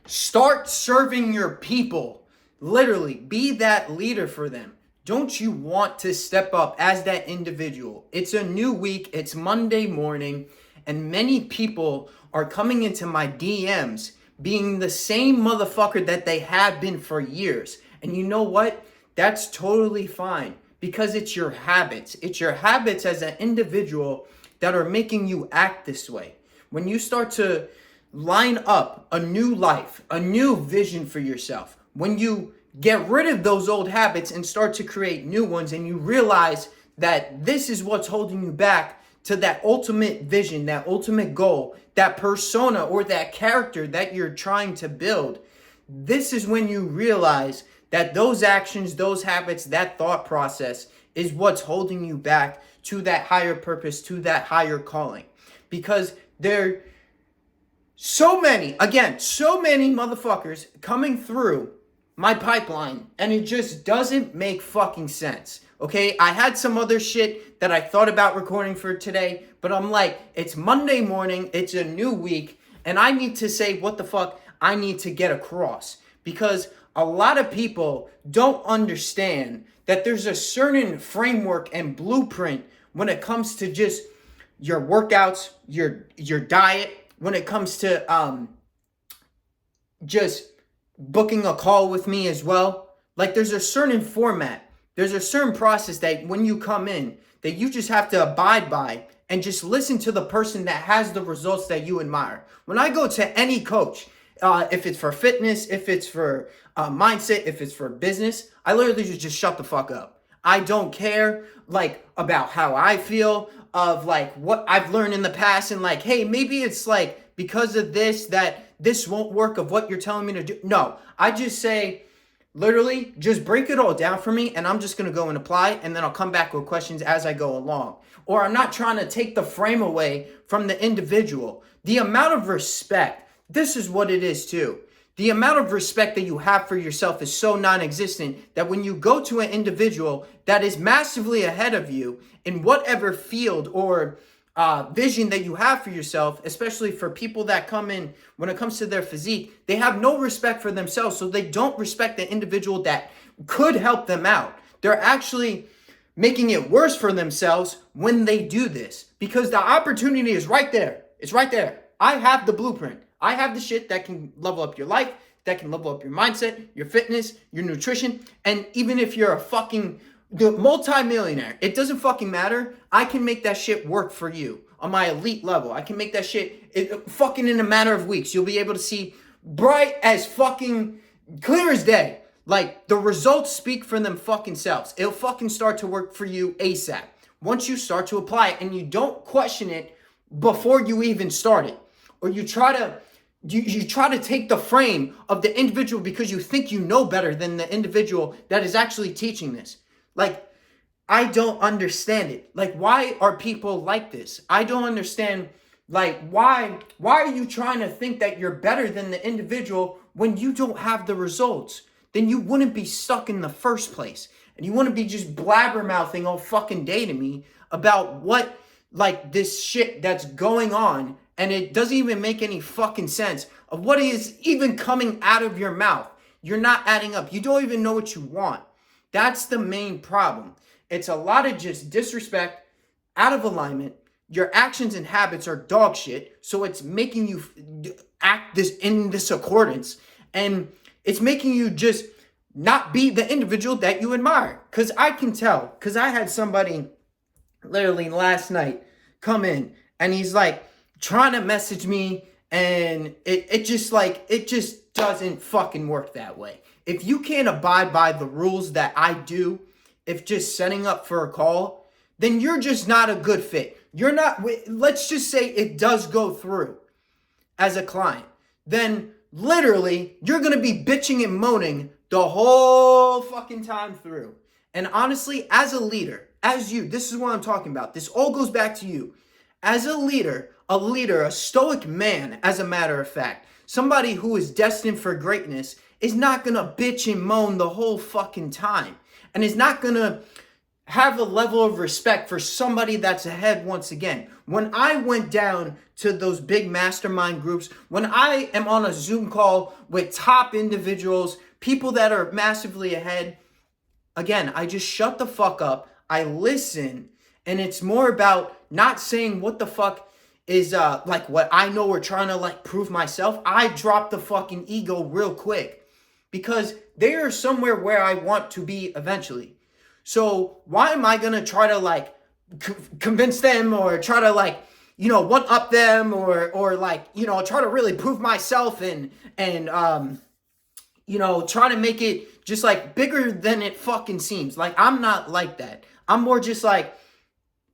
Start serving your people. Literally, be that leader for them. Don't you want to step up as that individual? It's a new week, it's Monday morning, and many people are coming into my DMs being the same motherfucker that they have been for years. And you know what? That's totally fine because it's your habits. It's your habits as an individual that are making you act this way. When you start to line up a new life, a new vision for yourself, when you get rid of those old habits and start to create new ones, and you realize that this is what's holding you back to that ultimate vision, that ultimate goal, that persona or that character that you're trying to build, this is when you realize that those actions, those habits, that thought process is what's holding you back to that higher purpose, to that higher calling. Because there so many motherfuckers coming through my pipeline, and it just doesn't make fucking sense. Okay, I had some other shit that I thought about recording for today, but I'm like, it's Monday morning, it's a new week, and I need to say what the fuck I need to get across. Because a lot of people don't understand that there's a certain framework and blueprint when it comes to just your workouts, your diet, when it comes to just booking a call with me as well. Like, there's a certain format. There's a certain process that when you come in, that you just have to abide by and just listen to the person that has the results that you admire. When I go to any coach, if it's for fitness, if it's for mindset, if it's for business, I literally just shut the fuck up. I don't care, like, about how I feel, of like what I've learned in the past, and like, hey, maybe it's like because of this that this won't work of what you're telling me to do. No, I just say, literally, just break it all down for me, and I'm just going to go and apply, and then I'll come back with questions as I go along. Or I'm not trying to take the frame away from the individual. The amount of respect, this is what it is too. The amount of respect that you have for yourself is so non-existent that when you go to an individual that is massively ahead of you in whatever field or vision that you have for yourself, especially for people that come in when it comes to their physique, they have no respect for themselves, so they don't respect the individual that could help them out. They're actually making it worse for themselves when they do this, because the opportunity is right there. It's right there. I have the blueprint. I have the shit that can level up your life, that can level up your mindset, your fitness, your nutrition, and even if you're a fucking multi-millionaire, it doesn't fucking matter. I can make that shit work for you on my elite level. I can make that shit fucking in a matter of weeks. You'll be able to see bright as fucking clear as day. Like, the results speak for them fucking selves. It'll fucking start to work for you ASAP. Once you start to apply it and you don't question it before you even start it. Or you try to take the frame of the individual because you think you know better than the individual that is actually teaching this. Like, I don't understand it. Like, why are people like this? I don't understand, like, why are you trying to think that you're better than the individual when you don't have the results? Then you wouldn't be stuck in the first place. And you wouldn't be just blabbermouthing all fucking day to me about what, like, this shit that's going on, and it doesn't even make any fucking sense of what is even coming out of your mouth. You're not adding up. You don't even know what you want. That's the main problem. It's a lot of just disrespect, out of alignment. Your actions and habits are dog shit, so it's making you act in this accordance, and it's making you just not be the individual that you admire. Because I can tell, because I had somebody literally last night come in, and he's like trying to message me, and it just doesn't fucking work that way. If you can't abide by the rules that I do, if just setting up for a call, then you're just not a good fit. You're not, let's just say it does go through as a client. Then literally, you're going to be bitching and moaning the whole fucking time through. And honestly, as a leader, as you, this is what I'm talking about. This all goes back to you. As a leader, a stoic man, as a matter of fact, somebody who is destined for greatness is not going to bitch and moan the whole fucking time. And is not going to have a level of respect for somebody that's ahead once again. When I went down to those big mastermind groups, when I am on a Zoom call with top individuals, people that are massively ahead, again, I just shut the fuck up. I listen, and it's more about not saying what the fuck is like what I know or trying to like prove myself. I drop the fucking ego real quick because they are somewhere where I want to be eventually. So why am I gonna try to like convince them or try to like, you know, one up them or like, you know, try to really prove myself and you know, try to make it just like bigger than it fucking seems. Like, I'm not like that. I'm more just like,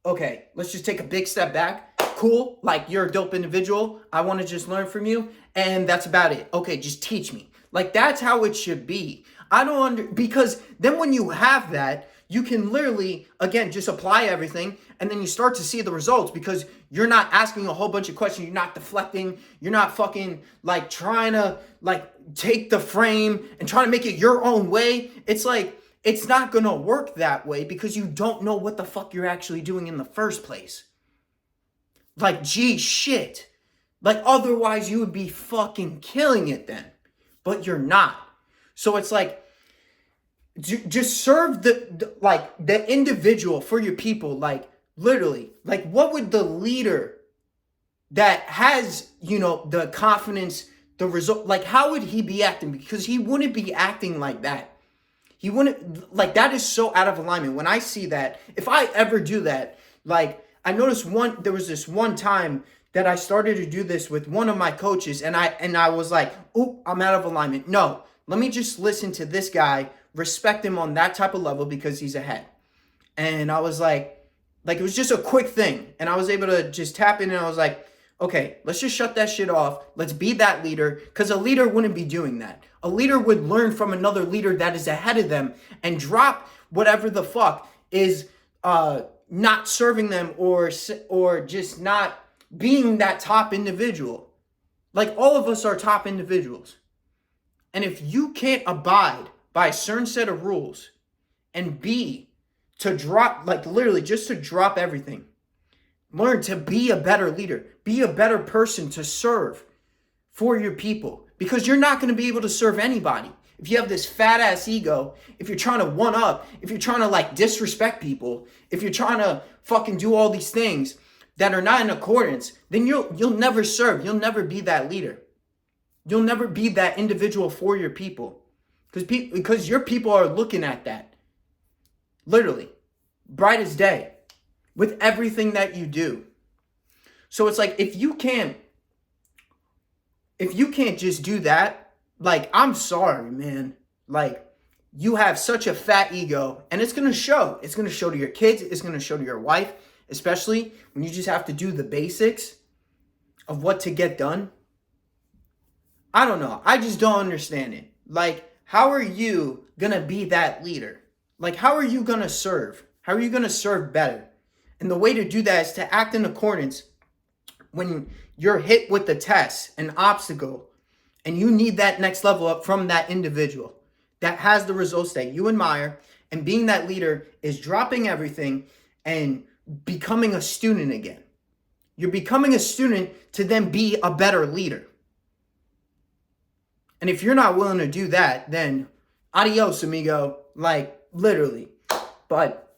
okay, let's just take a big step back. Cool. Like, you're a dope individual. I want to just learn from you. And that's about it. Okay, just teach me. Like, that's how it should be. Because then when you have that, you can literally, again, just apply everything. And then you start to see the results because you're not asking a whole bunch of questions. You're not deflecting. You're not fucking like trying to like take the frame and trying to make it your own way. It's like, it's not going to work that way because you don't know what the fuck you're actually doing in the first place. Like, gee, shit. Like, otherwise you would be fucking killing it then. But you're not. So it's like, just serve the individual for your people. Like, literally, like, what would the leader that has, you know, the confidence, the result, like, how would he be acting? Because he wouldn't be acting like that. He wouldn't, like, that is so out of alignment. When I see that, if I ever do that, like, I noticed there was this one time that I started to do this with one of my coaches, and I was like, oop, I'm out of alignment. No, let me just listen to this guy, respect him on that type of level because he's ahead. And I was like it was just a quick thing. And I was able to just tap in and I was like, okay, let's just shut that shit off. Let's be that leader, because a leader wouldn't be doing that. A leader would learn from another leader that is ahead of them and drop whatever the fuck is not serving them or just not being that top individual. Like, all of us are top individuals. And if you can't abide by a certain set of rules and to drop, like literally just to drop everything, learn to be a better leader, be a better person to serve for your people, because you're not going to be able to serve anybody. If you have this fat ass ego, if you're trying to one up, if you're trying to like disrespect people, if you're trying to fucking do all these things that are not in accordance, then you'll never serve. You'll never be that leader. You'll never be that individual for your people. Because your people are looking at that. Literally. Bright as day. With everything that you do. So it's like, if you can't just do that, like, I'm sorry, man. Like, you have such a fat ego, and it's going to show. It's going to show to your kids. It's going to show to your wife, especially when you just have to do the basics of what to get done. I don't know. I just don't understand it. Like, how are you going to be that leader? Like, how are you going to serve? How are you going to serve better? And the way to do that is to act in accordance when you're hit with the test, an obstacle, and you need that next level up from that individual that has the results that you admire. And being that leader is dropping everything and becoming a student again. You're becoming a student to then be a better leader. And if you're not willing to do that, then adios, amigo. Like, literally. But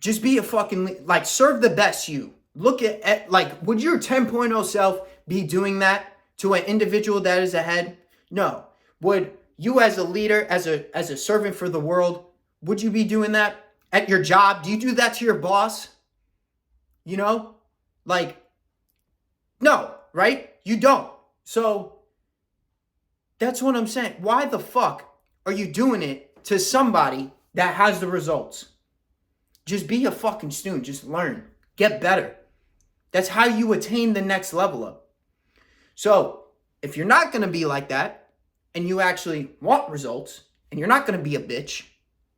just be a fucking, like, serve the best you. Look at like, would your 10.0 self be doing that to an individual that is ahead? No. Would you as a leader, as a servant for the world, would you be doing that at your job? Do you do that to your boss? You know? Like, no, right? You don't. So that's what I'm saying. Why the fuck are you doing it to somebody that has the results? Just be a fucking student. Just learn. Get better. That's how you attain the next level up. So if you're not going to be like that and you actually want results and you're not going to be a bitch,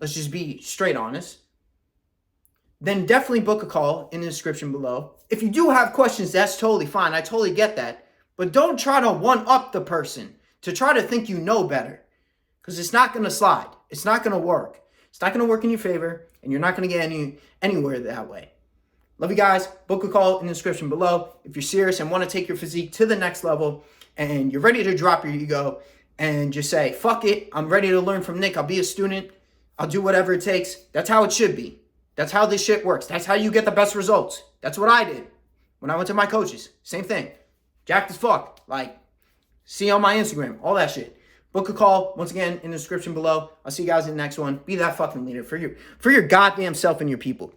let's just be straight honest, then definitely book a call in the description below. If you do have questions, that's totally fine. I totally get that. But don't try to one up the person to try to think you know better, because it's not going to slide. It's not going to work. It's not going to work in your favor, and you're not going to get anywhere that way. Love you guys. Book a call in the description below. If you're serious and want to take your physique to the next level and you're ready to drop your ego and just say, fuck it, I'm ready to learn from Nick. I'll be a student. I'll do whatever it takes. That's how it should be. That's how this shit works. That's how you get the best results. That's what I did when I went to my coaches. Same thing. Jacked as fuck. Like, see on my Instagram. All that shit. Book a call, once again, in the description below. I'll see you guys in the next one. Be that fucking leader for your goddamn self and your people.